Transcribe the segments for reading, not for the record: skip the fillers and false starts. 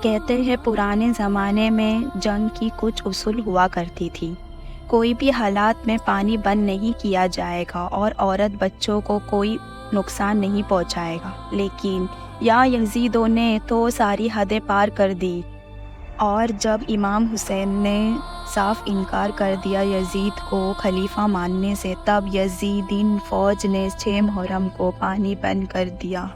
کہتے ہیں پرانے زمانے میں جنگ کی کچھ اصول ہوا کرتی تھی۔ کوئی بھی حالات میں پانی بند نہیں کیا جائے گا اور عورت بچوں کو کوئی نقصان نہیں پہنچائے گا، لیکن یا یزیدوں نے تو ساری حدیں پار کر دی، اور جب امام حسین نے صاف انکار کر دیا یزید کو خلیفہ ماننے سے، تب یزیدین فوج نے 6 محرم کو پانی بند کر دیا۔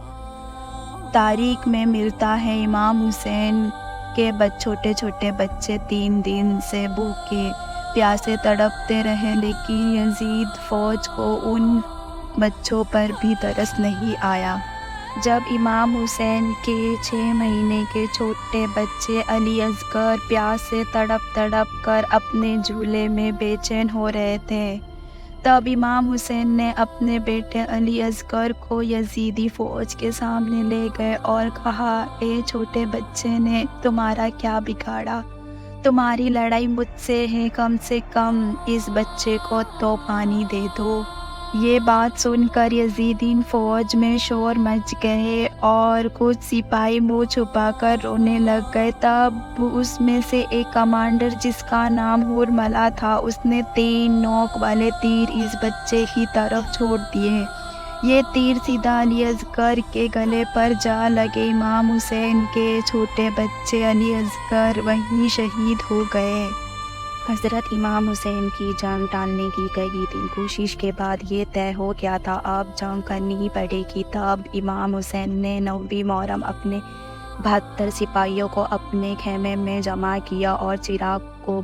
تاریخ میں ملتا ہے امام حسین کے چھوٹے چھوٹے بچے 3 دن سے بھوکے پیاسے تڑپتے رہے، لیکن یزید فوج کو ان بچوں پر بھی ترس نہیں آیا۔ جب امام حسین کے 6 مہینے کے چھوٹے بچے علی اصغر پیاس سے تڑپ کر اپنے جھولے میں بے چین ہو رہے تھے، تب امام حسین نے اپنے بیٹے علی اصغر کو یزیدی فوج کے سامنے لے گئے اور کہا، اے چھوٹے بچے نے تمہارا کیا بگاڑا؟ تمہاری لڑائی مجھ سے ہے، کم سے کم اس بچے کو تو پانی دے دو۔ یہ بات سن کر یزیدین فوج میں شور مچ گئے اور کچھ سپاہی منہ چھپا کر رونے لگ گئے۔ تب اس میں سے ایک کمانڈر جس کا نام حرملہ تھا، اس نے 3 نوک والے تیر اس بچے کی طرف چھوڑ دیے۔ یہ تیر سیدھا علی اصغر کے گلے پر جا لگے۔ امام حسین کے چھوٹے بچے علی اصغر وہیں شہید ہو گئے۔ حضرت امام حسین کی جنگ ٹالنے کی کئی دن کوشش کے بعد یہ طے ہو گیا تھا، اب جنگ کرنی ہی پڑے گی۔ تب امام حسین نے 9 محرم اپنے 72 سپاہیوں کو اپنے خیمے میں جمع کیا اور چراغ کو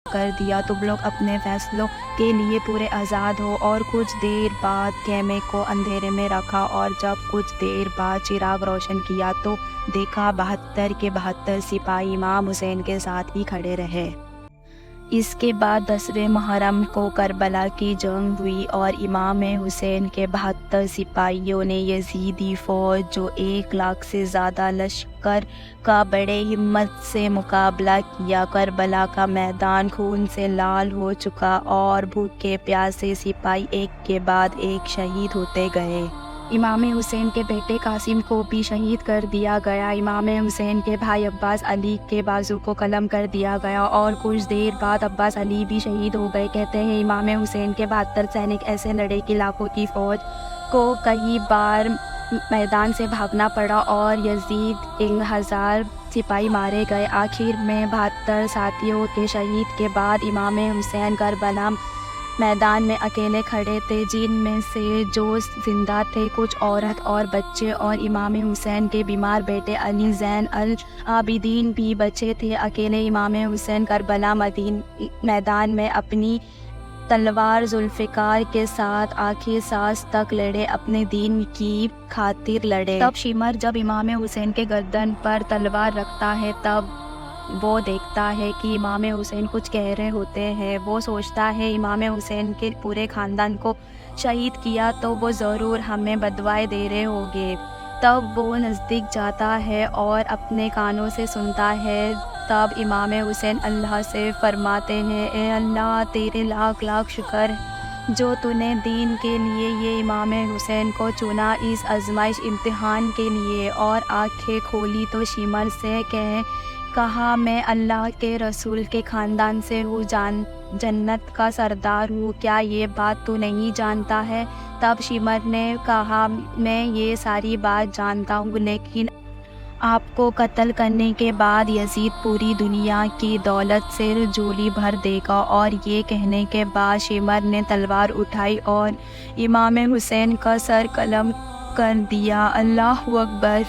کر دیا۔ تم لوگ اپنے فیصلوں کے لیے پورے آزاد ہو۔ اور کچھ دیر بعد خیمے کو اندھیرے میں رکھا، اور جب کچھ دیر بعد چراغ روشن کیا تو دیکھا 72 کے 72 سپاہی امام حسین کے ساتھ ہی کھڑے رہے۔ اس کے بعد 10 محرم کو کربلا کی جنگ ہوئی اور امام حسین کے 72 سپاہیوں نے یزیدی فوج، جو 1 لاکھ سے زیادہ لشکر کا بڑے ہمت سے مقابلہ کیا۔ کربلا کا میدان خون سے لال ہو چکا اور بھوکے پیاسے سپاہی ایک کے بعد ایک شہید ہوتے گئے۔ امام حسین کے بیٹے قاسم کو بھی شہید کر دیا گیا۔ امام حسین کے بھائی عباس علی کے بازو کو قلم کر دیا گیا اور کچھ دیر بعد عباس علی بھی شہید ہو گئے۔ کہتے ہیں امام حسین کے 72 سینک ایسے لڑے کہ لاکھوں کی فوج کو کئی بار میدان سے بھاگنا پڑا اور یزید 1000 سپاہی مارے گئے۔ آخر میں 72 ساتھیوں کے شہید کے بعد امام حسین کربلا میدان میں اکیلے کھڑے تھے، جن میں سے جو زندہ تھے کچھ عورت اور بچے، اور امام حسین کے بیمار بیٹے علی زین العابدین بھی بچے تھے۔ اکیلے امام حسین کربلا میدان میں اپنی تلوار ذوالفقار کے ساتھ آخری سانس تک لڑے، اپنے دین کی خاطر لڑے۔ تب شمر جب امام حسین کے گردن پر تلوار رکھتا ہے، تب وہ دیکھتا ہے کہ امام حسین کچھ کہہ رہے ہوتے ہیں۔ وہ سوچتا ہے امام حسین کے پورے خاندان کو شہید کیا تو وہ ضرور ہمیں بددعائیں دے رہے ہوں گے۔ تب وہ نزدیک جاتا ہے اور اپنے کانوں سے سنتا ہے۔ تب امام حسین اللہ سے فرماتے ہیں، اے اللہ، تیرے لاکھ لاکھ شکر جو تو نے دین کے لیے یہ امام حسین کو چنا، اس آزمائش امتحان کے لیے۔ اور آنکھیں کھولی تو شمر سے کہا، میں اللہ کے رسول کے خاندان سے ہوں، جنت کا سردار ہوں، کیا یہ بات تو نہیں جانتا ہے؟ تب شمر نے کہا، میں یہ ساری بات جانتا ہوں، لیکن آپ کو قتل کرنے کے بعد یزید پوری دنیا کی دولت سے جھولی بھر دے گا۔ اور یہ کہنے کے بعد شمر نے تلوار اٹھائی اور امام حسین کا سر قلم کر دیا۔ اللہ اکبر۔